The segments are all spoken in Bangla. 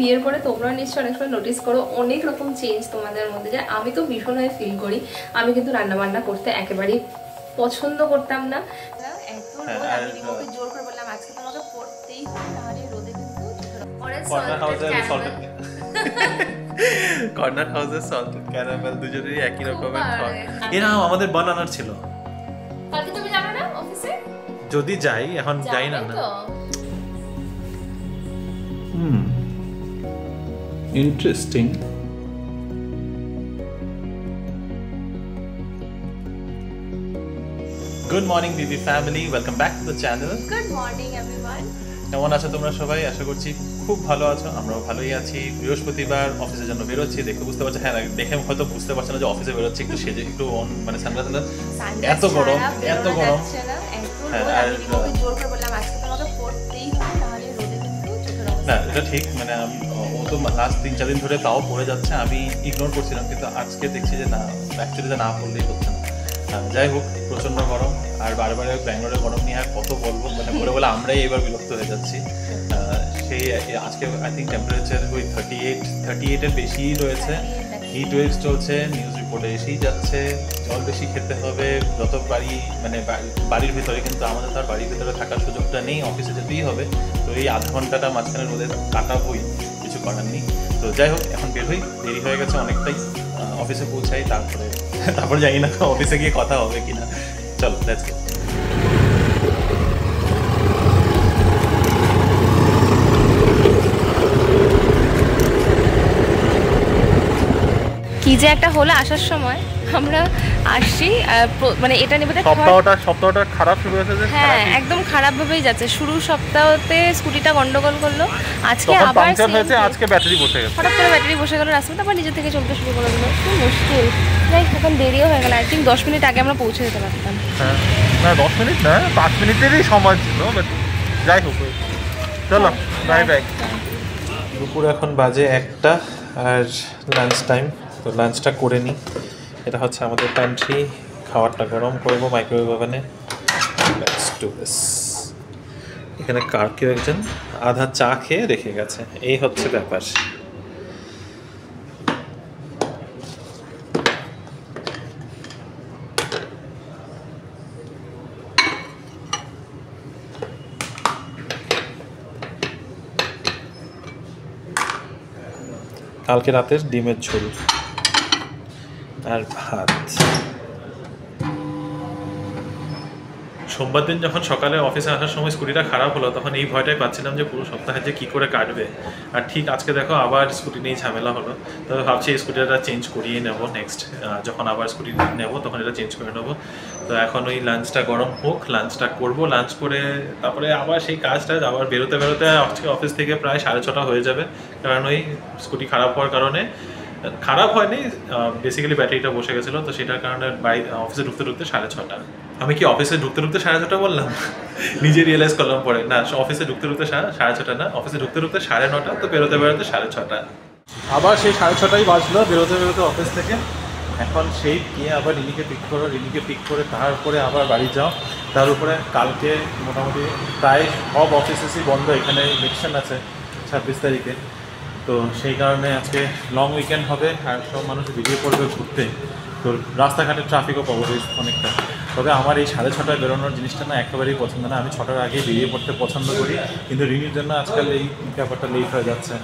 বিয়ের পরে তোমরা নিশ্চয়ই অনেক সময় নোটিস করো অনেক রকম চেঞ্জ তোমাদের মধ্যে, যে আমি তো ভীষণভাবে ফিল করি। আমি কিন্তু রান্না বান্না করতে একেবারেই পছন্দ করতাম না। এত রোদ, আমি রিমোকে জোর করে বললাম আজকে তোমাকে পড়তেই হবে, নাহলে রোদে কিন্তু কর্নার হাউসের সল্টেড ক্যারামেল দুজনেরই একই রকমের থট। এরা আমাদের বানানোর ছিল। কালকে তুমি যাবে না অফিসে? যদি যাই, এখন যাই না। Interesting. Good morning Bibi family, welcome back to the channel. Good morning everyone. কেমন আছো তোমরা সবাই? আশা করছি খুব ভালো আছো, আমরাও ভালোই আছি। বৃহস্পতিবার অফিসের জন্য বেরোচ্ছি, দেখে বুঝতে পারছো, হ্যাঁ দেখে হয়তো বুঝতে পারছো না যে অফিসে বেরোচ্ছি একটু সেজে, একটু মানে সানগ্লাস এত গরম এত গরম। আর রিমোকে জোর করে বললাম আজকে তোমাকে পড়তেই হবে, নাহলে রোদে কিন্তু চোখের অবস্থা। না এটা ঠিক, মানে ও তো লাস্ট 3-4 দিন ধরে তাও পড়ে যাচ্ছে, আমি ইগনোর করছিলাম, কিন্তু আজকে দেখছি যে না, অ্যাকচুয়ালি না পড়লেই হচ্ছে না। যাই হোক, প্রচণ্ড গরম, আর বারে ব্যাঙ্গালোরের গরম নিয়ে আর কত বলবো, মানে বলে আমরাই এবার বিরক্ত হয়ে যাচ্ছি। সেই আজকে আই থিঙ্ক টেম্পারেচার ওই 38-এর বেশিই রয়েছে। হিট ওয়েভ চলছে, নিউজ রিপোর্টে এসেই যাচ্ছে। জল বেশি খেতে হবে যত বাড়ি, মানে বাড়ির ভিতরে, কিন্তু আমাদের তো আর বাড়ির ভিতরে থাকার সুযোগটা নেই, অফিসে যেতেই হবে। তো এই আধ ঘন্টাটা মাঝখানে রোদে কাটাবই, কিছু করার নেই। তো যাই হোক, এখন বের হই, দেরি হয়ে গেছে অনেকটাই। অফিসে পৌঁছাই, তারপরে জানি না অফিসে গিয়ে কথা হবে কিনা। চলো লেটস গো। কি যে একটা হলো আসার সময়, আমরা আসছি মানে এটা নেবে সপ্তাহটা খারাপ শুরু হয়েছে যে, হ্যাঁ একদম খারাপ ভাবেই যাচ্ছে। শুরু সপ্তাহতে স্কুটিটা গন্ডগোল করলো, আজকে আবার পাংচার হয়েছে, আজকে ব্যাটারি বসে গেছে, হঠাৎ করে ব্যাটারি বসে গেল রাস্তাতে, আবার নিজে থেকে চলতে শুরু করে দিল। খুব মুশকিল। যাই এখন দেরিও হয়ে গেল, আই থিঙ্ক 10 মিনিট আগে আমরা পৌঁছে যেতে পারতাম। হ্যাঁ না 10 মিনিট না, 5 মিনিটেরই সময় ছিল, বাট যাই হোক চলো বাই বাই। দুপুর এখন বাজে 1টা আর লাঞ্চ টাইম, তো লাঞ্চটা করে নিই। এটা হচ্ছে আমাদের প্যান্ট্রি, খাবারটা গরম করবো মাইক্রোওয়েভ ওভেনে। এখানে কার কেউ একজন আধা চা খেয়ে রেখে গেছে, এই হচ্ছে ব্যাপার। কালকে রাতের ডিমের ঝোল আর ভাত। সোমবার দিন যখন সকালে অফিসে আসার সময় স্কুটিটা খারাপ হলো, তখন এই ভয়টাই পাচ্ছিলাম যে পুরো সপ্তাহে যে কী করে কাটবে। আর ঠিক আজকে দেখো আবার স্কুটি নিয়ে ঝামেলা হলো। তবে ভাবছি এই স্কুটিটা চেঞ্জ করিয়ে নেবো, নেক্সট যখন আবার স্কুটি নেবো তখন এটা চেঞ্জ করে নেবো। তো এখন ওই লাঞ্চটা গরম হোক, লাঞ্চটা করবো, লাঞ্চ করে তারপরে আবার সেই কাজটা আবার বেরোতে আজকে অফিস থেকে প্রায় 6:30 হয়ে যাবে। কারণ ওই স্কুটি খারাপ হওয়ার কারণে, খারাপ হয়নি, বেসিক্যালি ব্যাটারিটা বসে গেছিলো, তো সেটার কারণে অফিসে ঢুকতে 6:30। আমি কি অফিসে ঢুকতে 6:30 বললাম? নিজে রিয়েলাইজ করলাম পরে, না অফিসে ঢুকতে 6:30 না, অফিসে ঢুকতে 9:30, তো বেরোতে 6:30। আবার সেই 6:30 বাজলো বেরোতে অফিস থেকে। এখন সেই গিয়ে আবার রিনিকে পিক করে তারপরে আবার বাড়ি যাও। তার উপরে কালকে মোটামুটি প্রায় সব অফিসেসই বন্ধ, এখানে ইলেকশন আছে 26 তারিখে। তো সেই কারণে আজকে লং উইকেন্ড হবে আর সব মানুষ বেরিয়ে পড়বে ঘুরতে। তো রাস্তাঘাটে ট্রাফিকও পাবো অনেকটা। তবে আমার এই 6:30 বেরোনোর জিনিসটা না একেবারেই পছন্দ না। আমি 6টার আগে বেরিয়ে পড়তে পছন্দ করি, কিন্তু রিনির জন্য আজকাল এই ব্যাপারটা লেট হয়ে যাচ্ছে।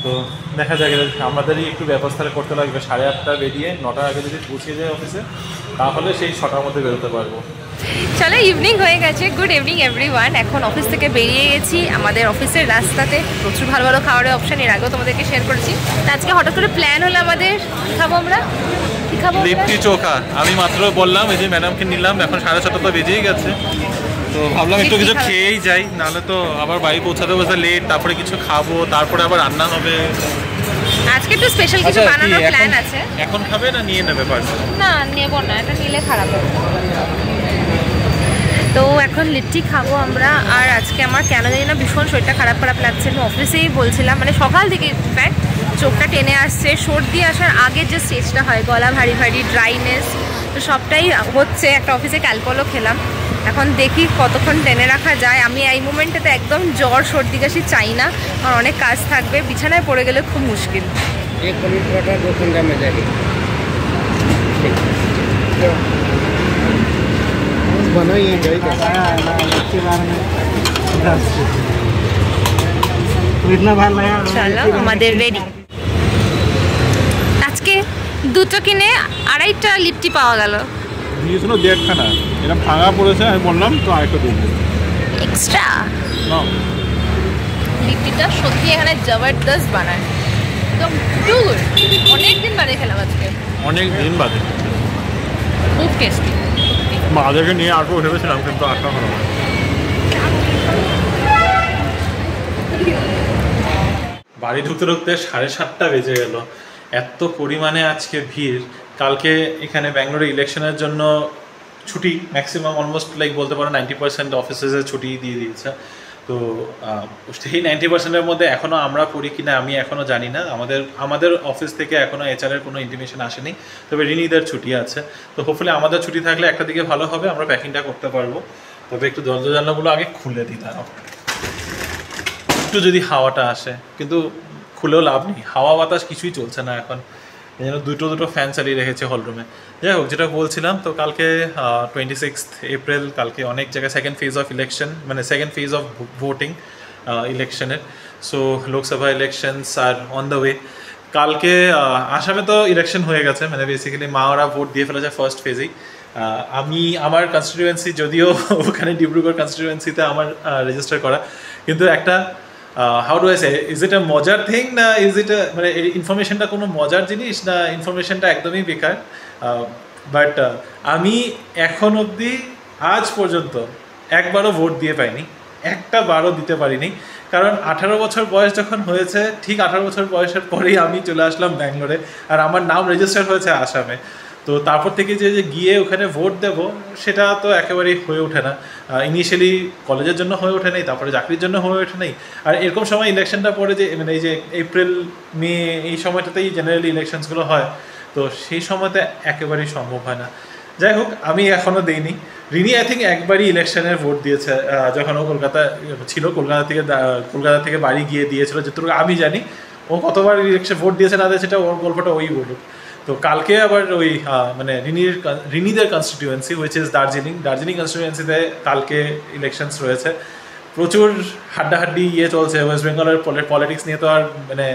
তো দেখা যায় আমাদেরই একটু ব্যবস্থাটা করতে লাগবে। 8:30 বেরিয়ে 9টার আগে যদি পৌঁছে যায় অফিসে, তাহলে সেই 6টার মধ্যে বেরোতে পারবো। চলো ইভিনিং হয়ে গেছে, গুড ইভিনিং এভরিওয়ান। এখন অফিস থেকে বেরিয়ে গেছি, আমাদের অফিসের রাস্তাতে প্রচুর ভালো খাবারের অপশান এর আগেও তোমাদেরকে শেয়ার করেছি। আজকে হঠাৎ করে প্ল্যান হলো আমাদের, কী খাবো আমরা, লিট্টি চোখা। আমি মাত্র বললাম এই যে ম্যাডামকে নিলাম, এখন 6:30 তো বেজেই গেছে, তো ভাবলাম একটু কিছু খেয়েই যাই, নাহলে তো আবার বাড়ি পৌঁছাতে লেট, তারপরে কিছু খাবো, তারপরে আবার রান্না হবে। আজকে একটু স্পেশাল কিছু বানানোর প্ল্যান আছে। এখন খাবে না নিয়ে নেবে পার্সেল? না নেব না, এটা নিলে খারাপ হবে। তো এখন লিট্টি খাবো আমরা। আর আজকে আমার কেন জানি না ভীষণ শরীরটা খারাপ লাগছে। আমি অফিসেই বলছিলাম, মানে সকাল থেকে ইনফ্যাক্ট চোখটা টেনে আসছে। সর্দি আসার আগের যে স্টেজটা হয়, গলা ভারী ড্রাইনেস, তো সবটাই হচ্ছে। একটা অফিসে ক্যালপলও খেলাম, এখন দেখি কতক্ষণ টেনে রাখা যায়। আমি এই মোমেন্টটাতে একদম জ্বর সর্দি কাশি চাই না, কারণ অনেক কাজ থাকবে, বিছানায় পড়ে গেলে খুব মুশকিল। 1 घंटा 2 घंटा में जाएगी बनाइए गई চলো আমাদের রেডি। আজকে দুটো কিনে 2.5টা লিপটি পাওয়া গেল। দিয়েছিল 1.5খানা, এটা ভাঙা পড়েছে, আমি বললাম তো আরেকটা দিয়ে দিন এক্সট্রা। লিপটিটা সত্যি এখানে জবরদস্ত বানায়, একদম গুড। অনেকদিন বাদে খেলাম আজকে, অনেক দিন বাদে। খুব টেস্টি। মাদেরকে নিয়ে আসবো ভেবেছিলাম, কিন্তু আসা হলো না। বাড়ি ঢুকতে ঢুকতে 7:30টা বেজে গেল। এত পরিমাণে আজকে ভিড়। কালকে এখানে ব্যাঙ্গালোরে ইলেকশনের জন্য ছুটি, ম্যাক্সিমাম অলমোস্ট লাইক বলতে পারো 90% অফিসেসে ছুটি দিয়ে দিয়েছে। তো সেই 90%-এর মধ্যে এখনও আমরা পড়ি কিনা আমি এখনও জানি না। আমাদের অফিস থেকে এখনও HR-এর কোনো ইন্টিমেশন আসেনি, তবে রিনিদের ছুটি আছে। তো হোপফুলি আমাদের ছুটি থাকলে একটা দিকে ভালো হবে, আমরা প্যাকিংটা করতে পারবো। তবে একটু দরজা জানলাগুলো আগে খুলে দিই, দাঁড়াও একটু যদি হাওয়াটা আসে, কিন্তু খুলেও লাভ নেই, হাওয়া বাতাস কিছুই চলছে না এখন, এই জন্য দুটো ফ্যান চালিয়ে রেখেছে হলরুমে। যাই হোক, যেটা বলছিলাম, তো কালকে 26 এপ্রিল, কালকে অনেক জায়গায় সেকেন্ড ফেজ অফ ইলেকশন, মানে সেকেন্ড ফেজ অফ ভোটিং ইলেকশনের। So Lok Sabha elections are on the way. কালকে আসামে তো ইলেকশন হয়ে গেছে, মানে বেসিক্যালি মাওরা ভোট দিয়ে ফেলেছে ফার্স্ট ফেজেই। আমি আমার কনস্টিটিউয়েন্সি, যদিও ওখানে ডিব্রুগড় কনস্টিটিউয়েন্সিতে আমার রেজিস্টার করা, কিন্তু একটা how do I say, is it a মজার থিং না ইজ ইট মানে এই ইনফরমেশনটা কোনো মজার জিনিস না ইনফরমেশনটা একদমই বেকার। বাট আমি এখন অবধি আজ পর্যন্ত একবারও ভোট দিয়ে পাইনি, একটা বারও দিতে পারিনি, কারণ 18 বছর বয়স যখন হয়েছে, ঠিক 18 বছর বয়সের পরেই আমি চলে আসলাম ব্যাঙ্গালোরে, আর আমার নাম রেজিস্টার হয়েছে আসামে। তো তারপর থেকে যে গিয়ে ওখানে ভোট দেব, সেটা তো একেবারেই হয়ে ওঠে না। ইনিশিয়ালি কলেজের জন্য হয়ে ওঠে নেই, তারপরে চাকরির জন্য হয়ে ওঠে নেই। আর এরকম সময় ইলেকশনটা পড়ে যে, মানে এই যে এপ্রিল মে এই সময়টাতেই জেনারেলি ইলেকশনসগুলো হয়, তো সেই সময়তে একেবারেই সম্ভব হয় না। যাই হোক, আমি এখনও দিইনি। রিনি আই থিঙ্ক একবারই ইলেকশনের ভোট দিয়েছে, যখন ও কলকাতা ছিল, কলকাতা থেকে বাড়ি গিয়ে দিয়েছিল, যতটুকু আমি জানি। ও কতবার ইলেকশন ভোট দিয়েছে না দিয়েছে, সেটা ওর গল্পটা ওই বলুক। তো কালকে আবার ওই মানে রিনিদের কনস্টিটিউয়েন্সি হুইচ ইজ দার্জিলিং কনস্টিটিউয়েন্সিতে কালকে ইলেকশনস রয়েছে। প্রচুর হাড্ডাহাড্ডি চলছে ওয়েস্ট বেঙ্গলের পলিটিক্স নিয়ে, তো আর মানে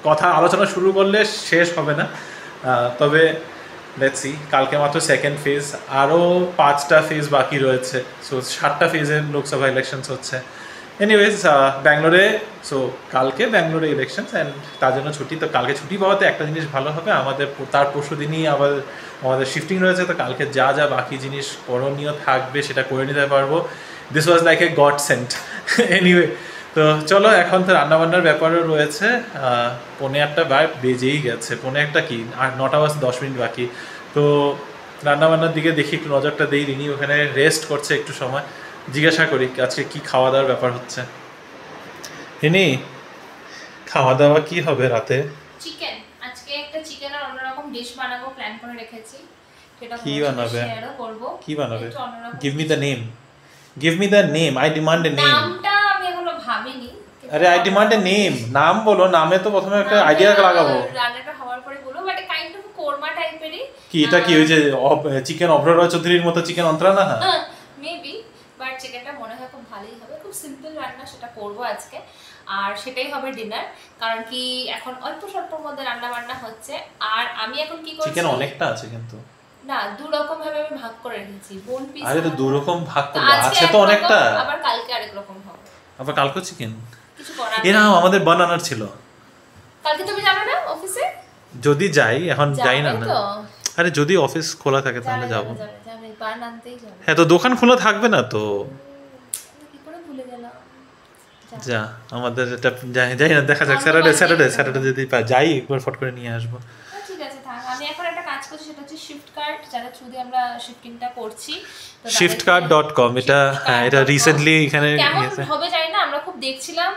কথা আলোচনা শুরু করলে শেষ হবে না। তবে লেটস সি, কালকে মাত্র সেকেন্ড ফেজ, আরও 5টা ফেজ বাকি রয়েছে। সো 7টা ফেজের লোকসভা ইলেকশনস হচ্ছে। এনিওয়েজ, ব্যাঙ্গালোরে, সো কালকে ব্যাঙ্গালোরে ইলেকশনস অ্যান্ড তার জন্য ছুটি। তো কালকে ছুটি পাওয়াতে একটা জিনিস ভালো হবে, আমাদের তার পরশু দিনই আবার আমাদের শিফটিং রয়েছে। তো কালকে যা বাকি জিনিস করণীয় থাকবে সেটা করে নিতে পারবো। This was like a god sent. Anyway, তো চলো, এখন তো রান্নাবান্নার ব্যাপারও রয়েছে। 8:45 বেজেই গেছে, 8:45 কি, আর 9টা বাজতে 10 মিনিট বাকি। তো রান্নাবান্নার দিকে দেখি, একটু নজরটা দিই। রিনি ওখানে রেস্ট করছে একটু সময়, জিজ্ঞাসা করি আজকে কি খাওয়া দাওয়ার ব্যাপার হচ্ছে। রিনি, খাওয়া দাওয়া কি হবে রাতে? চিকেন, আজকে একটা চিকেনের অন্যরকম ডিশ বানাবো প্ল্যান করে রেখেছি। সেটা কি বানাবে? শেয়ারও করব। কি বানাবে? Give me the name, I demand a name. নামটা আমি এখনো ভাবিনি। আরে আই ডিমান্ড এ নেম, নাম বলো, নামে তো প্রথমে একটা আইডিয়া লাগাবো। রান্নাটা হওয়ার পরে বলবো, বাট কাইন্ড অফ কোরমা টাইপেরই। কি এটা কি ওই যে চিকেন অভ্র চৌধুরীর মতো চিকেন অন্তরা না? মেবি, বাট চিকেনটা মনে হয় খুব ভালোই হবে। খুব সিম্পল রান্না, সেটা করব আজকে, আর সেটাই হবে ডিনার। কারণ কি এখন অল্প স্বল্পর মধ্যে রান্না বান্না হচ্ছে। আর আমি এখন কি করছি, চিকেন অনেকটা আছে কিন্তু না, দু রকম ভাবে আমি ভাগ করে রেখেছি, বোন পিস। আরে তো দু রকম ভাগ করে আছে তো অনেকটা, আবার কালকে আরেক রকম হবে, আবার কালকে চিকেন। কিছু করার এ না, আমাদের বানানোর ছিল। কালকে তুমি যাবে না অফিসে? যদি যাই, এখন যাই না। তো আরে যদি অফিস খোলা থাকে তাহলে যাব। যাবে, বান আনতেই যাবে। হ্যাঁ, তো দোকান খোলা থাকবে না তো? কি করে ভুলে গেলাম। যা, আমাদের এটা যাই না, দেখা যাক। স্যাটারডে যদি যাই, একবার ফট করে নিয়ে আসবো। ঠিক আছে, থাক। আমি এখন একটা কাজ করছি, সেটা হচ্ছে শিফট কার্ড, যারা থ্রু দিয়ে আমরা শিফটিংটা করছি। shiftcard.com, এটা রিসেন্টলি এখানে হবে জানি না, আমরা খুব দেখছিলাম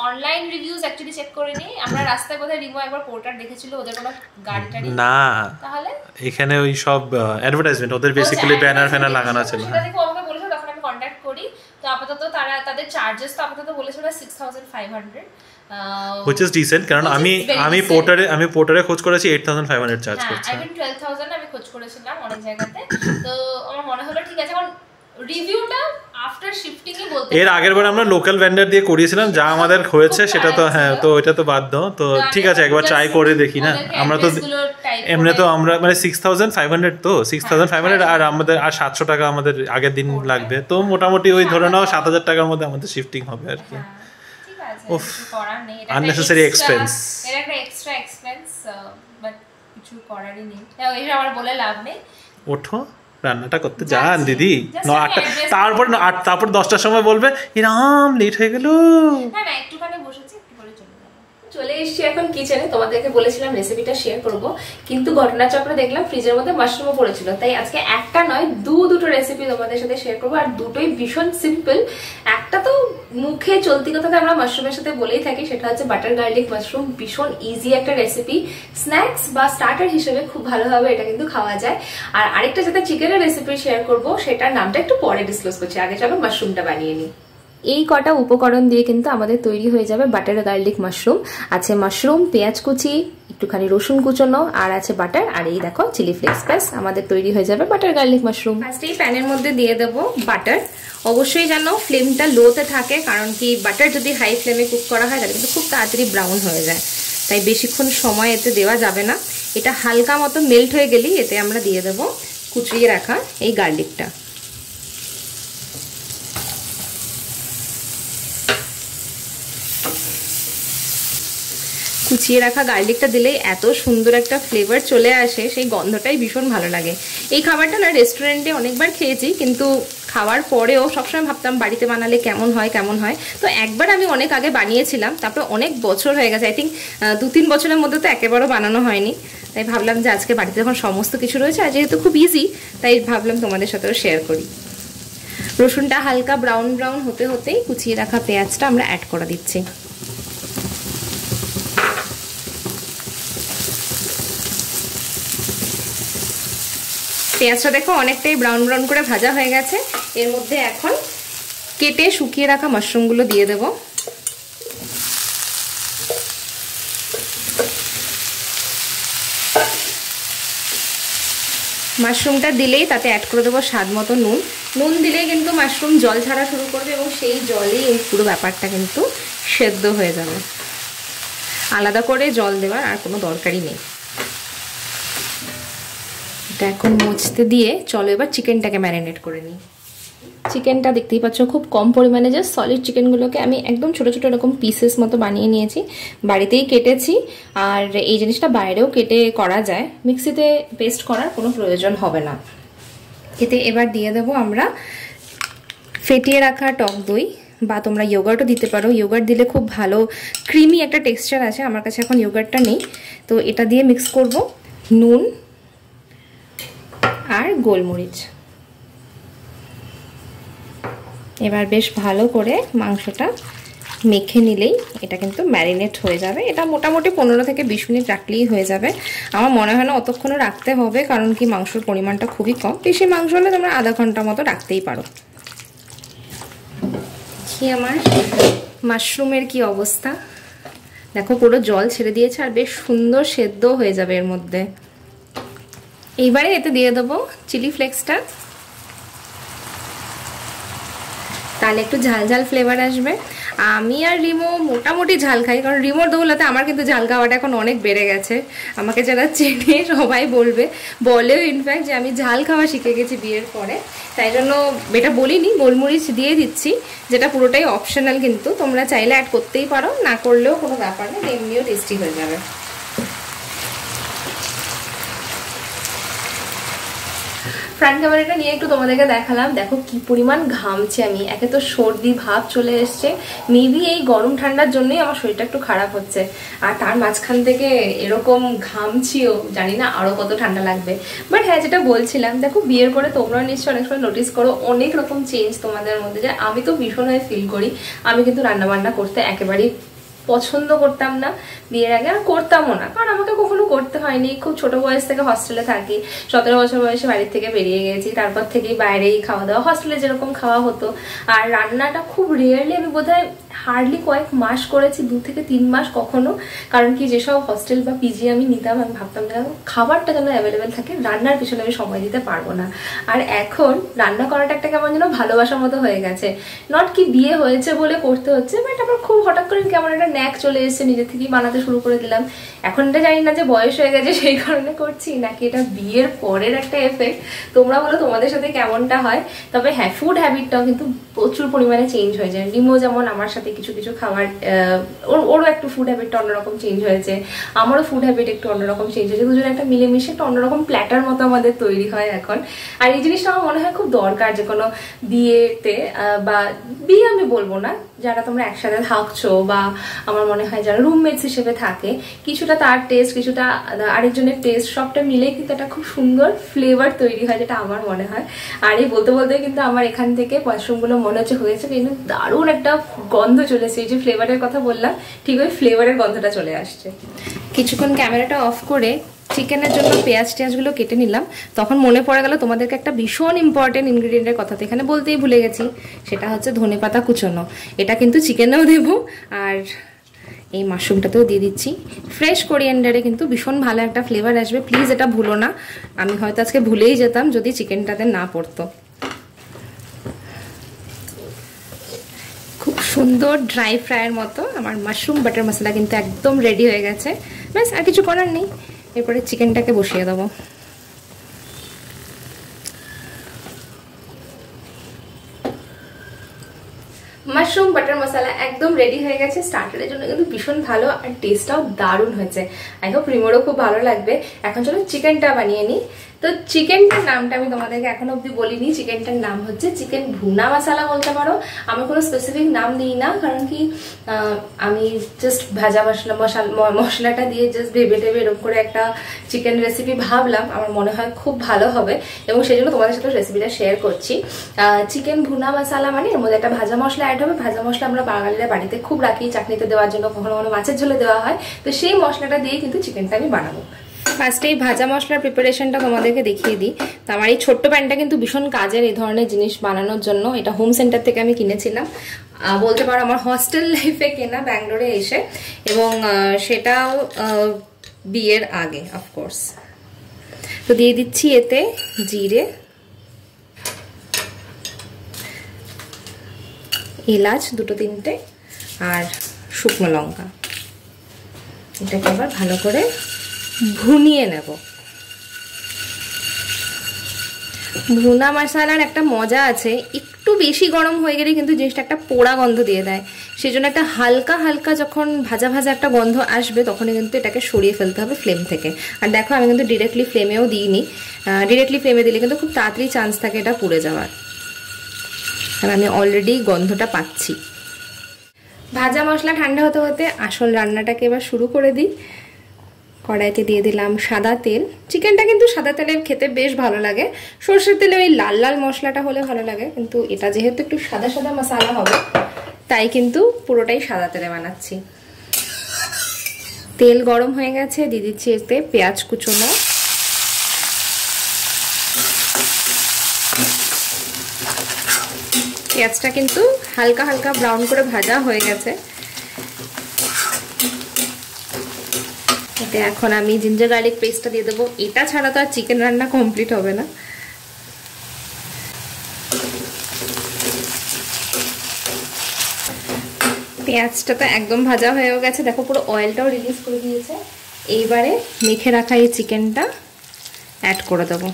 অনলাইন রিভিউজ, অ্যাকচুয়ালি চেক করে নি আমরা। রাস্তায় বোধহয় রিমো একবার পোর্টার দেখেছিল, ওদের কোনো গাড়ি টাড়ি না, তাহলে এখানে ওই সব অ্যাডভার্টাইজমেন্ট, ওদের বেসিক্যালি ব্যানার ফ্যানার লাগানো ছিল। সেটা দেখে আমাকে বলেছে, আপাতত তাদের চার্জেস তো আপাতত বলেছিল 6500, which is decent, কারণ আমি পোর্টারে খোঁজ করেছি 8500 চার্জ করছে। আমি 12000 আমি খোঁজ করেছিলাম অনেক জায়গাতে। তো আমার মনে হলো ঠিক আছে, কারণ রিভিউটা আফটার শিফটিং এ বলতে, এর আগের বার আমরা লোকাল ভেন্ডার দিয়ে করিয়েছিলাম, যা আমাদের হয়েছে সেটা তো হ্যাঁ, তো এটা তো বাদ দাও, তো ঠিক আছে একবার ট্রাই করে দেখি না। আমরা তো এমনি তো আমরা মানে 6500, তো 6500 আর আমাদের আর 700 টাকা আমাদের আগের দিন লাগবে, তো মোটামুটি ওই ধরে নাও 7000 টাকার মধ্যে আমাদের শিফটিং হবে আর কি। উফ, করার নেই, এটা unnecessary expense, এটা একটা এক্সট্রা এক্সপেন্স, বাট কিছু করারই নেই। এটা আমার বলে লাভ নেই। ওঠো রান্নাটা করতে যান দিদি, তারপর 10টার সময় বলবে এরকম লেট হয়ে গেল। না না, একটুখানি বসেছি, একটু পরে চলে এসেছি এখন কিচেনে। তোমাদেরকে বলেছিলাম রেসিপিটা শেয়ার করব, কিন্তু ঘটনাচক্রে দেখলাম ফ্রিজের মধ্যে মাশরুমও পড়েছিল, তাই আজকে একটা নয় দুটো রেসিপি তোমাদের সাথে শেয়ার করবো, আর দুটোই ভীষণ সিম্পল। একটা তো মুখে চলতি কথাতে আমরা মাশরুমের সাথে বলেই থাকি, সেটা হচ্ছে বাটার গার্লিক মাশরুম। ভীষণ ইজি একটা রেসিপি, স্ন্যাক্স বা স্টার্টার হিসেবে খুব ভালোভাবে এটা কিন্তু খাওয়া যায়। আর আরেকটা যেটা চিকেনের রেসিপি শেয়ার করব, সেটার নামটা একটু পরে ডিসক্লোজ করছি, আগে চলো মাশরুমটা বানিয়ে নিই। এই কটা উপকরণ দিয়ে কিন্তু আমাদের তৈরি হয়ে যাবে বাটার গার্লিক মাশরুম। আছে মাশরুম, পেঁয়াজ কুচি, একটুখানি রসুন কুচোনো, আর আছে বাটার, আর এই দেখো চিলি ফ্লেক্স, ব্যাস আমাদের তৈরি হয়ে যাবে বাটার গার্লিক মাশরুম। ফার্স্টেই প্যানের মধ্যে দিয়ে দেবো বাটার। অবশ্যই যেন ফ্লেমটা লোতে থাকে, কারণ কি বাটার যদি হাই ফ্লেমে কুক করা হয় তাহলে কিন্তু খুব তাড়াতাড়ি ব্রাউন হয়ে যায়, তাই বেশিক্ষণ সময় এতে দেওয়া যাবে না। এটা হালকা মতো মেল্ট হয়ে গেলেই এতে আমরা দিয়ে দেবো কুচিয়ে রাখা এই গার্লিকটা। কুচিয়ে রাখা গার্লিকটা দিলেই এত সুন্দর একটা ফ্লেভার চলে আসে, সেই গন্ধটাই ভীষণ ভালো লাগে। এই খাবারটা না রেস্টুরেন্টে অনেকবার খেয়েছি, কিন্তু খাওয়ার পরেও সবসময় ভাবতাম বাড়িতে বানালে কেমন হয়। তো একবার আমি অনেক আগে বানিয়েছিলাম, তারপরে অনেক বছর হয়ে গেছে, আই থিঙ্ক 2-3 বছরের মধ্যে তো একেবারেও বানানো হয়নি। তাই ভাবলাম যে আজকে বাড়িতে যখন সমস্ত কিছু রয়েছে, আর যেহেতু খুব ইজি, তাই ভাবলাম তোমাদের সাথেও শেয়ার করি। রসুনটা হালকা ব্রাউন হতে হতেই কুচিয়ে রাখা পেঁয়াজটা আমরা অ্যাড করে দিচ্ছি। পেঁয়াজটা দেখো অনেকটাই ব্রাউন করে ভাজা হয়ে গেছে। এর মধ্যে এখন কেটে শুকিয়ে রাখা মাশরুমগুলো দিয়ে দেব। মাশরুমটা দিলেই তাতে অ্যাড করে দেবো স্বাদ মতো নুন দিলেই কিন্তু মাশরুম জল ছাড়া শুরু করবে, এবং সেই জলেই এই পুরো ব্যাপারটা কিন্তু সেদ্ধ হয়ে যাবে। আলাদা করে জল দেওয়ার আর কোনো দরকারই নেই। এখন মুছতে দিয়ে চলো এবার চিকেনটাকে ম্যারিনেট করে নিই। চিকেনটা দেখতেই পাচ্ছ খুব কম পরিমাণে, জাস্ট সলিড চিকেনগুলোকে আমি একদম ছোট ছোট এরকম পিসেস মতো বানিয়ে নিয়েছি, বাড়িতেই কেটেছি। আর এই জিনিসটা বাইরেও কেটে করা যায়, মিক্সিতে পেস্ট করার কোনো প্রয়োজন হবে না। এতে এবার দিয়ে দেবো আমরা ফেটিয়ে রাখা টক দই, বা তোমরা ইয়োগার্টও দিতে পারো। ইয়োগার্ট দিলে খুব ভালো ক্রিমি একটা টেক্সচার আছে, আমার কাছে এখন ইয়োগার্টটা নেই, তো এটা দিয়ে মিক্স করব। নুন আর গোলমরিচ। এবার বেশ ভালো করে মাংসটা মেখে নিলেই এটা কিন্তু ম্যারিনেট হয়ে যাবে। এটা মোটামুটি 15 থেকে 20 মিনিট রাখলেই হয়ে যাবে। আমার মনে হয় না অতক্ষণও রাখতে হবে, কারণ কি মাংসের পরিমাণটা খুবই কম। বেশি মাংস হলে তোমরা আধা ঘন্টা মতো রাখতেই পারো। কি আমার মাশরুমের কি অবস্থা দেখো, পুরো জল ছেড়ে দিয়েছে আর বেশ সুন্দর সেদ্ধ হয়ে যাবে এর মধ্যে। এইবারে এতে দিয়ে দেবো চিলি ফ্লেক্সটা, তাহলে একটু ঝাল ফ্লেভার আসবে। আমি আর রিমো মোটামুটি ঝাল খাই, কারণ রিমোর দৌলতে আমার কিন্তু ঝাল খাওয়াটা এখন অনেক বেড়ে গেছে। আমাকে যারা চেনে সবাই বলেও ইনফ্যাক্ট যে আমি ঝাল খাওয়া শিখে গেছি বিয়ের পরে। তাই জন্য এটা বলিনি, গোলমরিচ দিয়ে দিচ্ছি, যেটা পুরোটাই অপশনাল, কিন্তু তোমরা চাইলে অ্যাড করতেই পারো, না করলেও কোনো ব্যাপার নেই, এমনিও টেস্টি হয়ে যাবে। ফ্রন্ট ক্যামেরাটা নিয়ে একটু তোমাদেরকে দেখালাম, দেখো কি পরিমাণ ঘামছে আমি। একে তো সর্দি ভাব চলে এসছে, মেবি এই গরম ঠান্ডার জন্যই আমার শরীরটা একটু খারাপ হচ্ছে, আর তার মাঝখান থেকে এরকম ঘামছিও, জানি না আরো কত ঠান্ডা লাগবে। বাট হ্যাঁ, যেটা বলছিলাম, দেখো বিয়ের পরে তোমরা নিশ্চয়ই অনেক সময় নোটিস করো অনেক রকম চেঞ্জ তোমাদের মধ্যে, যে আমি তো ভীষণভাবে ফিল করি। আমি কিন্তু রান্নাবান্না করতে একেবারেই পছন্দ করতাম না বিয়ের আগে, আর করতামও না, কারণ আমাকে কখনো করতে হয়নি। খুব ছোট বয়স থেকে হস্টেলে থাকি, 17 বছর বয়সে বাড়ির থেকে বেরিয়ে গেছি, তারপর থেকেই বাইরেই খাওয়া দাওয়া, হস্টেলে যেরকম খাওয়া হতো। আর রান্নাটা খুব রেয়ারলি, আমি বোধহয় হার্ডলি কয়েক মাস করেছি, 2 থেকে 3 মাস কখনো। কারণ কি, যেসব হস্টেল বা পিজি আমি নিতাম, আমি ভাবতাম যে খাবারটা যেন অ্যাভেলেবেল থাকে, রান্নার পিছনে আমি সময় দিতে পারবো না। আর এখন রান্না করাটা একটা কেমন যেন ভালোবাসার মতো হয়ে গেছে। নট কি বিয়ে হয়েছে বলে করতে হচ্ছে, বাট আমার খুব হঠাৎ করে কেমন একটা ন্যাক চলে এসেছে, নিজে থেকেই বানাতে শুরু করে দিলাম। এখন এটা জানি না যে বয়স হয়ে গেছে সেই কারণে করছি, নাকি এটা বিয়ের পরের একটা এফেক্ট। তোমরা বলো তোমাদের সাথে কেমনটা হয়। তবে হ্যাঁ, ফুড হ্যাবিটটাও কিন্তু প্রচুর পরিমাণে চেঞ্জ হয়ে যায়। রিমো যেমন আমার সাথে কিছু কিছু খাবার, ওরও একটু ফুড হ্যাবিটটা অন্যরকম চেঞ্জ হয়েছে, আমারও ফুড হ্যাবিট একটু অন্যরকম চেঞ্জ হয়েছে। দুজনে একটা মিলেমিশে একটা অন্যরকম প্ল্যাটার মতো আমাদের তৈরি হয় এখন। আর এই জিনিসটা আমার মনে হয় খুব দরকার, যে কোনো বিয়েতে, বা বিয়ে আমি বলবো না, যারা তোমরা একসাথে থাকছো, বা আমার মনে হয় যারা রুমমেটস হিসেবে থাকে, কিছুটা তার টেস্ট, কিছুটা আরেকজনের টেস্ট, সবটা মিলে কিন্তু একটা খুব সুন্দর ফ্লেভার তৈরি হয়, যেটা আমার মনে হয়। আর এই বলতে বলতে কিন্তু আমার এখান থেকে মাশরুমগুলো মনে হচ্ছে হয়েছে, কিন্তু দারুণ একটা গন্ধ চলেছে। এই যে ফ্লেভারের কথা বললাম, ঠিক ওই ফ্লেভারের গন্ধটা চলে আসছে। কিছুক্ষণ ক্যামেরাটা অফ করে চিকেনের জন্য পেঁয়াজ টেয়াজগুলো কেটে নিলাম, তখন মনে পড়ে গেল তোমাদেরকে একটা ভীষণ ইম্পর্টেন্ট ইনগ্রিডিয়েন্টের কথা তো এখানে বলতেই ভুলে গেছি। সেটা হচ্ছে ধনেপাতা কুচোনো। এটা কিন্তু চিকেনেও দেবো, আর এই মাশরুমটাতেও দিয়ে দিচ্ছি। ফ্রেশ কোরিয়ান্ডারে কিন্তু ভীষণ ভালো একটা ফ্লেভার আসবে, প্লিজ এটা ভুলো না। আমি হয়তো আজকে ভুলেই যেতাম যদি চিকেনটাতে না পড়তো। খুব সুন্দর ড্রাই ফ্রাইয়ের মতো আমার মাশরুম বাটার মশলা কিন্তু একদম রেডি হয়ে গেছে। ব্যাস, আর কিছু করার নেই। এরপরে চিকেনটাকে বসিয়ে দেবো। মাশরুম বাটার মশলা একদম রেডি হয়ে গেছে। স্টার্টারের জন্য কিন্তু ভীষণ ভালো, আর টেস্টটাও দারুণ হয়েছে। আই হোপ রিমোরও খুব ভালো লাগবে। এখন চলো চিকেনটা বানিয়ে নিই। তো চিকেনটার নামটা আমি তোমাদেরকে এখনো অব্দি বলিনি। চিকেনটার নাম হচ্ছে চিকেন ভুনা মশলা বলতে পারো। আমি কোনো স্পেসিফিক নাম দিই না, কারণ কি আমি জাস্ট ভাজা মশলাটা দিয়ে জাস্ট ভেবে এরকম করে একটা চিকেন রেসিপি ভাবলাম, আমার মনে হয় খুব ভালো হবে, এবং সেই জন্য তোমাদের সাথে রেসিপিটা শেয়ার করছি। চিকেন ভুনা মশলা মানে এর মধ্যে একটা ভাজা মশলা অ্যাড হবে। ভাজা মশলা আমরা বাঙালিরা বাড়িতে খুব রাখি, চাটনিতে দেওয়ার জন্য, কখনো কখনো মাছের ঝোলে দেওয়া হয়। তো সেই মশলাটা দিয়ে কিন্তু চিকেনটা আমি বানাবো। ফার্স্টে এই ভাজা মশলার প্রিপারেশনটা তোমাদেরকে দেখিয়ে দিই। তো আমার এই ছোট্ট প্যানটা কিন্তু ভীষণ কাজের এই ধরনের জিনিস বানানোর জন্য। এটা হোম সেন্টার থেকে আমি কিনেছিলাম, বলতে পারো আমার হস্টেল লাইফে কেনা, ব্যাঙ্গালোরে এসে, এবং সেটাও বিয়ের আগে অফকোর্স। তো দিয়ে দিচ্ছি এতে জিরে, এলাচ 2-3টে, আর শুকনো লঙ্কা। এটাকে আবার ভালো করে ভুনিয়ে নেব। ভুনা মশলার একটা মজা আছে, একটু বেশি গরম হয়ে গেলে কিন্তু জিনিসটা একটা পোড়া গন্ধ দিয়ে দেয়। সেই জন্য একটা হালকা হালকা যখন ভাজা ভাজা একটা গন্ধ আসবে, তখনই কিন্তু এটাকে সরিয়ে ফেলতে হবে ফ্লেম থেকে। আর দেখো, আমি কিন্তু ডিরেক্টলি ফ্লেমেও দিইনি। ডিরেক্টলি ফ্লেমে দিলে কিন্তু খুব তাড়াতাড়ি চান্স থাকে এটা পুড়ে যাওয়ার, আর আমি অলরেডি গন্ধটা পাচ্ছি। ভাজা মশলা ঠান্ডা হতে হতে আসল রান্নাটাকে এবার শুরু করে দিই। কড়াইতে দিয়ে দিলাম সাদা তেল। চিকেনটা কিন্তু সাদা তেলের খেতে বেশ ভালো লাগে। সরষের তেলে ওই লাল লাল মশলাটা হলে ভালো লাগে, কিন্তু এটা যেহেতু একটু সাদা সাদা মশলা হবে, তাই কিন্তু পুরোটাই সাদা তেলে বানাচ্ছি। তেল গরম হয়ে গেছে, দিয়ে দিচ্ছি এতে পেঁয়াজ কুচোনো, পেঁয়াজটা কিন্তু হালকা হালকা ব্রাউন করে ভাজা হয়ে গেছে। এতে এখন আমি জিঞ্জার গার্লিক পেস্টটা দিয়ে দেবো। এটা ছাড়া তো আর চিকেন রান্না কমপ্লিট হবে না। পেঁয়াজটা তো একদম ভাজা হয়েও গেছে, দেখো পুরো অয়েলটাও রিলিজ করে দিয়েছে। এইবারে মেখে রাখা এই চিকেনটা অ্যাড করে দেবো।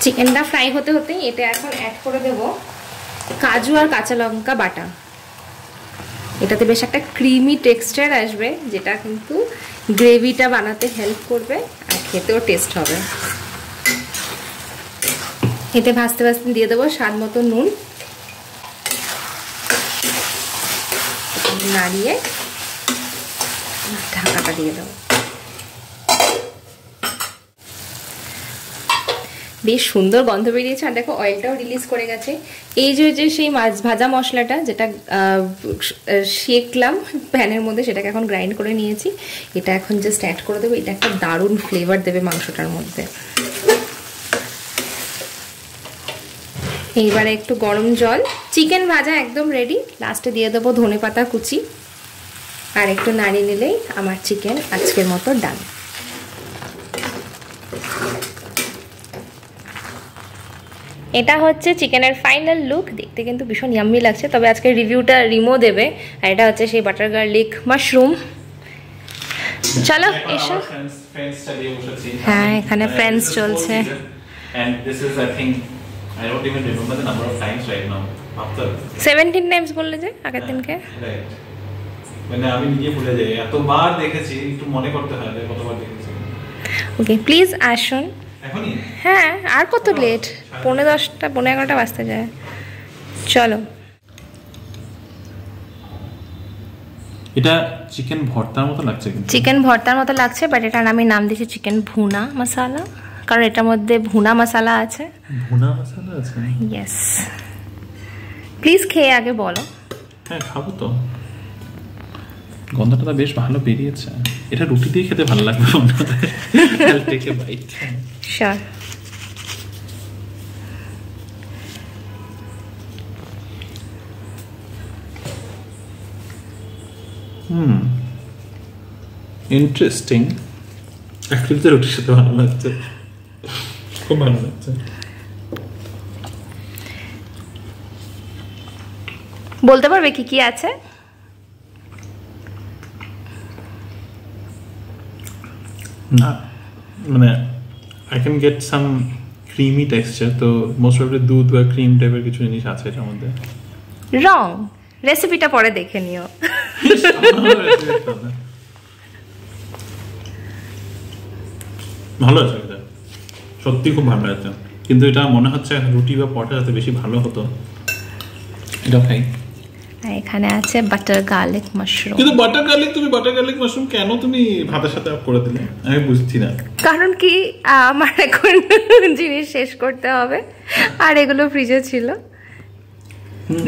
চিকেনটা ফ্রাই হতে হতেই এটা এখন অ্যাড করে দেব কাজু আর কাঁচা লঙ্কা বাটা। এটাতে বেশ একটা ক্রিমি টেক্সচার আসবে, যেটা কিন্তু গ্রেভিটা বানাতে হেল্প করবে আর খেতেও টেস্ট হবে। এতে ভাজতে ভাজতে দিয়ে দেবো স্বাদ মতো নুন, নাড়িয়ে ঢাকাটা দিয়ে দেবো। বেশ সুন্দর গন্ধ বেরিয়েছে। আর দেখো অয়েলটাও রিলিজ করে গেছে। এই যে সেই মাছ ভাজা মশলাটা যেটা শেকলাম প্যানের মধ্যে, সেটাকে এখন গ্রাইন্ড করে নিয়েছি। এটা এখন জাস্ট অ্যাড করে দেবো। এটা একটা দারুণ ফ্লেভার দেবে মাংসটার মধ্যে। এইবারে একটু গরম জল। চিকেন ভাজা একদম রেডি। লাস্টে দিয়ে দেবো ধনেপাতা কুচি, আর একটু নাড়িয়ে নিলেই আমার চিকেন আজকের মতো ডান। এটা হচ্ছে চিকেনের ফাইনাল লুক। দেখতে কিন্তু ভীষণ ইয়াম্মি লাগছে। তবে আজকে রিভিউটা রিমো দেবে। আর এটা হচ্ছে সেই বাটার গার্লিক মাশরুম। চলো এসো। হ্যাঁ, এখানে ফ্রেন্ডস চলছে। And this is, I think, I don't even remember the number of times right now. After 17 Times বললে যে আগের দিনকে। Right. মানে আমি নিজে ভুলে যাই, এতবার দেখেছি, একটু মনে করতে হয় যে কতবার দেখেছি। ওকে, প্লিজ আসুন। এখনই? হ্যাঁ, আর কত লেট? 10:30 11টা বাজতে যায়। চলো। এটা চিকেন ভর্তার মতো লাগছে কিন্তু। চিকেন ভর্তার মতো লাগছে, বাট এটার আমি নাম দিয়েছি চিকেন ভুনা মশলা, কারণ এটার মধ্যে ভুনা মশলা আছে। ভুনা মশলা আছে? ইয়েস। প্লিজ খেয়ে আগে বলো। হ্যাঁ, খাবো তো। গন্ধটা তো বেশ ভালো বেরিয়েছে। এটা রুটি দিয়ে খেতে ভালো লাগবে। I'll take a bite. Sure. Interesting. Actually তো রুটির সাথে ভালো লাগছে, খুব ভালো লাগছে। বলতে পারবে কি কি আছে? না, মানে I can get some creamy texture, তো মোস্ট প্রবাবলি দুধ বা ক্রিম টাইপের কিছু জিনিস আছে এটার মধ্যে। রং। রেসিপিটা পরে দেখে নিও। ভালো আছে এটা, সত্যি খুব ভালো আছে, কিন্তু এটা মনে হচ্ছে রুটি বা পরোটা যাতে বেশি ভালো হতো। এটা খাই। এখানে আছে বাটার গার্লিক মাশরুম। কিন্তু বাটার গার্লিক মাশরুম কেন তুমি ভাতের সাথে আপ করে দিলে আমি বুঝছি না। কারণ কি, আমার এখন জিনিস শেষ করতে হবে, আর এগুলো ফ্রিজে ছিল।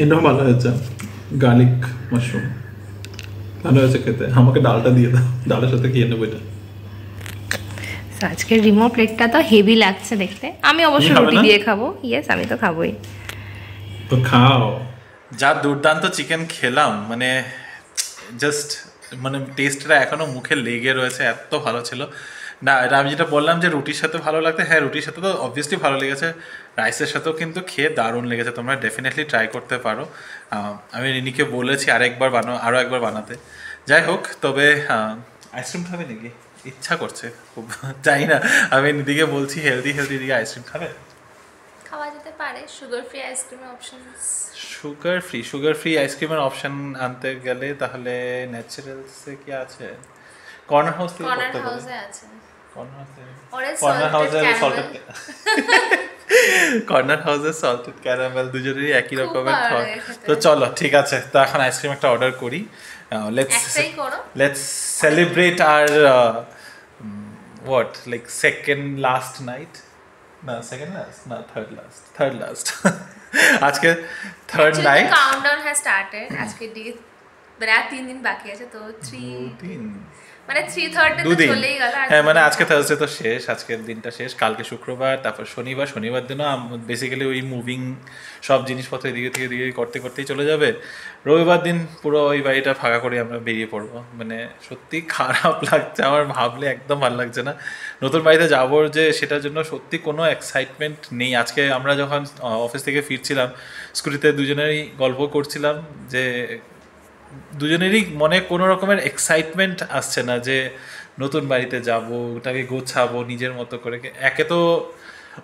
এটাও ভালো হয়েছে, গার্লিক মাশরুম ভালো হয়েছে খেতে। আমাকে ডালটা দিয়ে দাও, ডালের সাথে খেয়ে নেবো এটা। আজকের রিমো প্লেটটা তো হেভি লাগছে দেখতে। আমি অবশ্য রুটি দিয়ে খাবো। ইয়েস, আমি তো খাবোই। তো খাও। যা দুর্দান্ত চিকেন খেলাম, মানে জাস্ট মানে টেস্টটা এখনো মুখে লেগে রয়েছে, এত ভালো ছিল না। এটা আমি যেটা বললাম যে রুটির সাথে ভালো লাগতে, হ্যাঁ রুটির সাথে তো অবভিয়াসলি ভালো লেগেছে, রাইসের সাথেও কিন্তু খেয়ে দারুণ লেগেছে। তোমরা ডেফিনেটলি ট্রাই করতে পারো। আমি রিনিকে বলেছি আরও একবার বানাতে। যাই হোক, তবে আইসক্রিম খাবে নাকি? ইচ্ছা করছে খুব, জানি না। আমি দিদিকে বলছি হেলদি দিকে আইসক্রিম খাবে। খাওয়া যেতে পারে। সুগার ফ্রি আইসক্রিমের অপশনস। সুগার ফ্রি আইসক্রিমের অপশন আনতে গেলে তাহলে ন্যাচারালসে কি আছে? কর্নার হাউস থেকে করতে হবে। কর্নার হাউসের সল্টেড ক্যারামেল দুজনেরই একই রকমের থট। তো চলো ঠিক আছে, তো এখন আইসক্রিম একটা অর্ডার করি। লেটস সেলিব্রেট আর what, like second last night? No, second last? No, third last. আজকে third night. Countdown has started. আজকে ডে প্রায় 3 দিন বাকি আছে, তো 3 মানে 3/3 তো চলেই গেল। হ্যাঁ, মানে আজকে থার্সডে তো শেষ, আজকের দিনটা শেষ। কালকে শুক্রবার, তারপর শনিবার দিনও বেসিক্যালি ওই মুভিং সব জিনিসপত্র এদিকে থেকে এদিকে করতেই চলে যাবে। রবিবার দিন পুরো ওই বাড়িটা ফাঁকা করে আমরা বেরিয়ে পড়বো। মানে সত্যি খারাপ লাগছে আমার, ভাবলে একদম ভালো লাগছে না। নতুন বাড়িতে যাবো যে সেটার জন্য সত্যি কোনো এক্সাইটমেন্ট নেই। আজকে আমরা যখন অফিস থেকে ফিরছিলাম, স্কুটিতে দুজনেরই গল্প করছিলাম যে দুজনেরই মনে কোনো রকমের এক্সাইটমেন্ট আসছে না যে নতুন বাড়িতে যাব, ওটাকে গোছাবো নিজের মতো করে। একে তো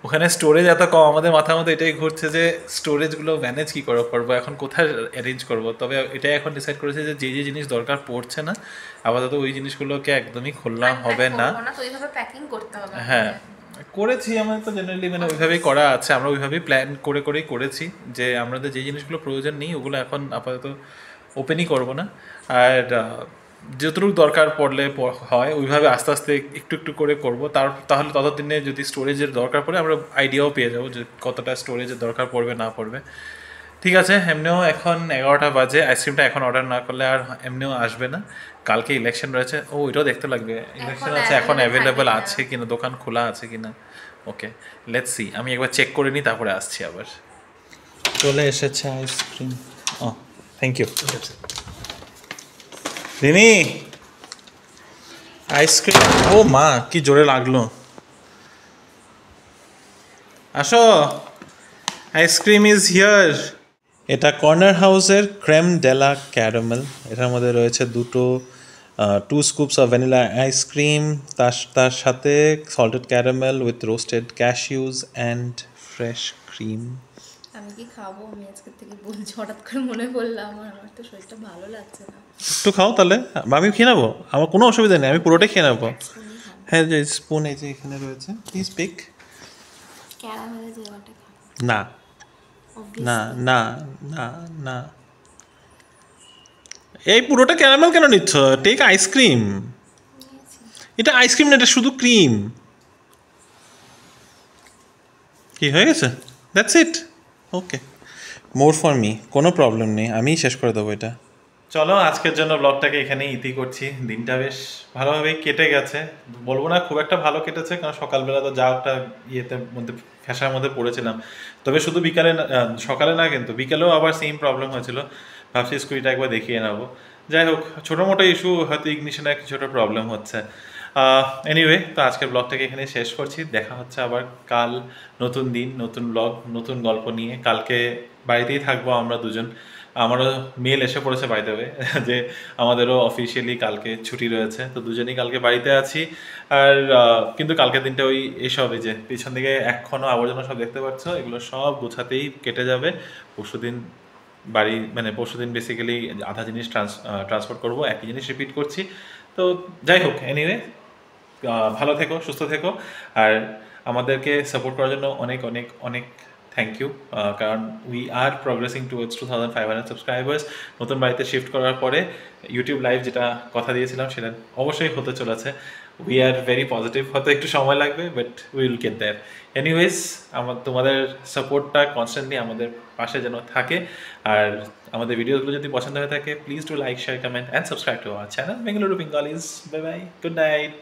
ওখানে স্টোরেজ এত কম, আমাদের মাথার মধ্যে এটাই ঘুরছে যে স্টোরেজগুলো ম্যানেজ কী করে করবো, এখন কোথায় অ্যারেঞ্জ করবো। তবে এটাই এখন ডিসাইড করেছে যে যে জিনিস দরকার পড়ছে না আপাতত ওই জিনিসগুলোকে একদমই খোলা হবে না। হ্যাঁ, করেছি আমাদের তো জেনারেলি মানে ওইভাবেই করা আছে, আমরা ওইভাবেই প্ল্যান করেই করেছি যে আমাদের যে জিনিসগুলো প্রয়োজন নেই ওগুলো এখন আপাতত ওপেনই করবো না। আর যতটুকু দরকার পড়লে হয় ওইভাবে আস্তে আস্তে একটু একটু করে করব। তাহলে ততদিনে যদি স্টোরেজের দরকার পড়ে আমরা আইডিয়াও পেয়ে যাবো যে কতটা স্টোরেজের দরকার পড়বে না পড়বে। ঠিক আছে, এমনিও এখন 11টা বাজে, আইসক্রিমটা এখন অর্ডার না করলে আর এমনিও আসবে না। কালকে ইলেকশন রয়েছে, ওইটাও দেখতে লাগবে ইলেকশন আছে এখন অ্যাভেলেবেল আছে কিনা, দোকান খোলা আছে কিনা। ওকে, লেটস সি, আমি একবার চেক করে নিই তারপরে আসছি আবার। চলে এসেছে আইসক্রিম। ও থ্যাংক ইউ। রিনি আইসক্রিম, ও মা কি জোরে লাগলো। আসো, আইসক্রিম ইজ হিয়ার। এটা কর্নার হাউসের ক্রেম ডেলা ক্যারামেল। এটার মধ্যে রয়েছে দুটো 2 স্কুপস অফ ভ্যানিলা আইসক্রিম, তার সাথে salted caramel with roasted cashews and fresh cream. আমি কি খাবো? আমি আজকের থেকে বলছি, হঠাৎ করে মনে পড়লো আমার তো শরীরটা ভালো লাগছে না। একটু খাও তাহলে, আমি খেয়ে নেবো, আমার কোনো অসুবিধা নেই, আমি পুরোটাই খেয়ে নেবো। হ্যাঁ, যে স্পুন এই যে এখানে রয়েছে, প্লিজ পিক। ক্যারামেলে যে ওটা খাবো না না না না না, এই পুরোটা ক্যারামেল কেন নিচ্ছ? Take ice cream. এটা আইসক্রিম না, এটা শুধু ক্রিম। কি হয়ে গেছে? That's it. Okay, more for me, কোনো প্রবলেম নেই, আমিই শেষ করে দেবো এটা। চলো, আজকের জন্য ব্লগটাকে এখানেই ইতি করছি। দিনটা বেশ ভালোভাবেই কেটে গেছে, বলবো না খুব একটা ভালো কেটেছে, কারণ সকালবেলা তো যা একটা ইয়েতে মধ্যে ফ্যাশার মধ্যে পড়েছিলাম। তবে শুধু বিকালে সকালে না, কিন্তু বিকালেও আবার সেম প্রবলেম হয়েছিল। ভাবছি স্কুটিটা একবার দেখিয়ে নেবো। যাই হোক, ছোটো মোটো ইস্যু, হয়তো ইগনিশনের কিছু একটা প্রবলেম হচ্ছে। এনিওয়ে, তো আজকের ব্লগটাকে এখানে শেষ করছি। দেখা হচ্ছে আবার কাল, নতুন দিন, নতুন ব্লগ, নতুন গল্প নিয়ে। কালকে বাড়িতেই থাকবো আমরা দুজন। আমারও মেল এসে পড়েছে বাই দ্য ওয়ে, যে আমাদেরও অফিসিয়ালি কালকে ছুটি রয়েছে, তো দুজনেই কালকে বাড়িতে আছি। আর কিন্তু কালকের দিনটা ওই এসব, এই যে পিছন দিকে এখনও আবর্জনা সব দেখতে পাচ্ছ, এগুলো সব গোছাতেই কেটে যাবে। পরশুদিন বাড়ি, মানে পরশুদিন বেসিক্যালি আধা জিনিস ট্রান্সপোর্ট করবো, একই জিনিস রিপিট করছি। তো যাই হোক, এনিওয়ে, ভালো থেকো, সুস্থ থেকো। আর আমাদেরকে সাপোর্ট করার জন্য অনেক অনেক অনেক থ্যাংক ইউ, কারণ we are progressing towards 2500 subscribers. নতুন বাড়িতে শিফট করার পরে ইউটিউব লাইভ যেটা কথা দিয়েছিলাম সেটা অবশ্যই হতে চলেছে। উই আর ভেরি পজিটিভ, হয়তো একটু সময় লাগবে, but we will get there. Anyways, তোমাদের সাপোর্টটা কনস্ট্যান্টলি আমাদের পাশে যেন থাকে। আর আমাদের ভিডিওগুলো যদি পছন্দ হয়ে থাকে, please do like, share, comment and subscribe to our channel Bengaluru Bengalis. Bye bye, good night.